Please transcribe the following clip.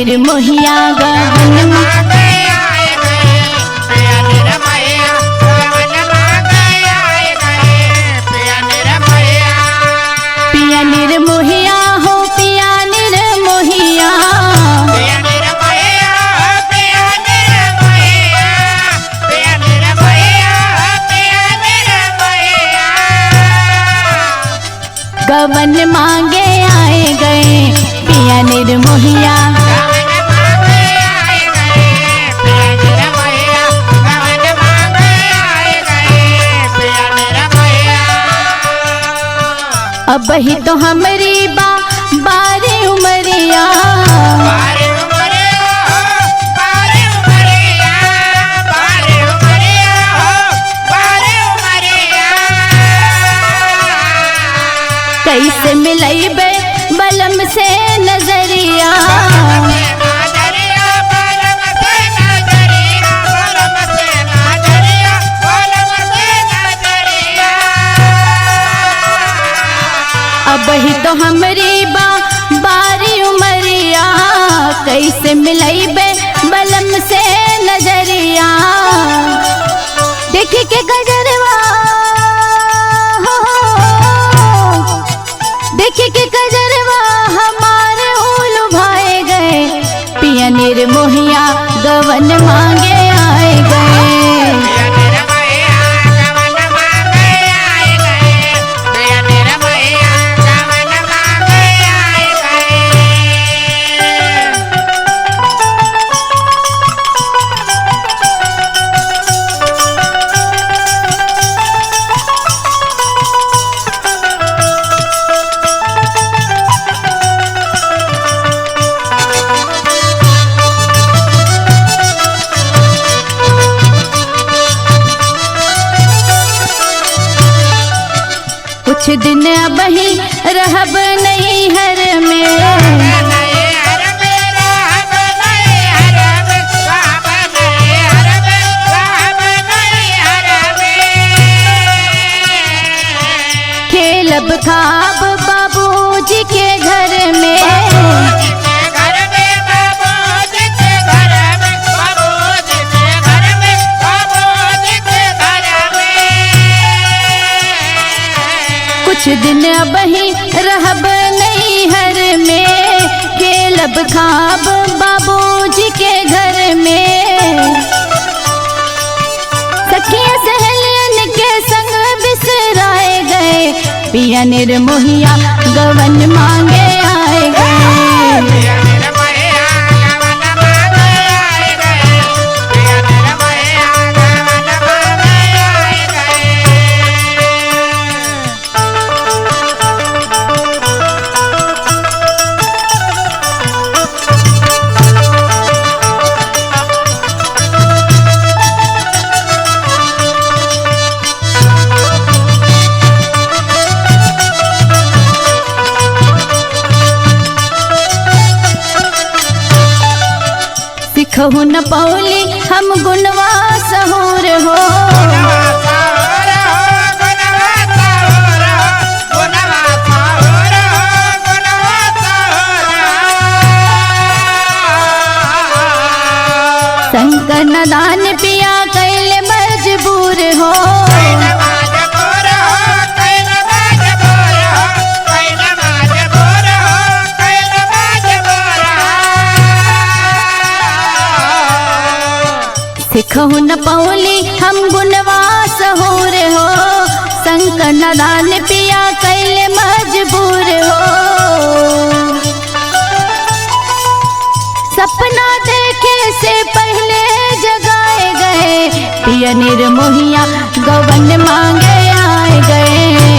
निर्मोहिया गवन मांगे आए गए, पिया निर्मोहिया गवन मांगे आए गए, पिया निर्मोहिया। पिया निर्मोहिया हो पिया निर्मोहिया, पिया निर्मोहिया हो पिया निर्मोहिया, पिया निर्मोहिया हो पिया निर्मोहिया। गवन मांगे आए गए पिया निर्मोहिया, गवन मांगे आए गए पिया निर्मोहिया, गवन मांगे आए गए पिया निर्मोहिया। अब ही तो हमारी बारी उमरिया, बारी उमरिया हो बारी उमरिया, बारी उमरिया हो बारी उमरिया। कैसे मिलैबे बलम से नजरिया, अब ही तो हमारी बारी उमरिया, कैसे मिलैबे बलम से नजरिया। देखी के गजरवा देखी के गजरवा हमारे उलू भाए गए, पिया निर्मोहिया गवन मांगे आए गए, पिया निर्मोहिया गवन मांगे आए गए, पिया निर्मोहिया गवन मांगे आए गए। कुछ दिन अब ही रहब नहीं हर में, खेलब खाब बाबूजी के घर में, कुछ दिन अब ही रहब नहीं हर में, खेलब खाब बाबूजी के घर में। सखिया सहेलियन के संग बिसराए गए, पिया निर्मोहिया गवन मांगे आए गए, पिया निर्मोहिया गवन मांगे आए गए, पिया निर्मोहिया गवन मांगे आए गए। सिखहु न पौली हम गुणवा सहूर हो, शंकर नदान पिया कैले मजबूर हो, सिखहु न पौली हम गुणवा सहूर हो, शंकर नदान पिया कैले मजबूर हो। सपना देखे से पहले जगाए गए, पिया निर्मोहिया गवन मांगे आए गए,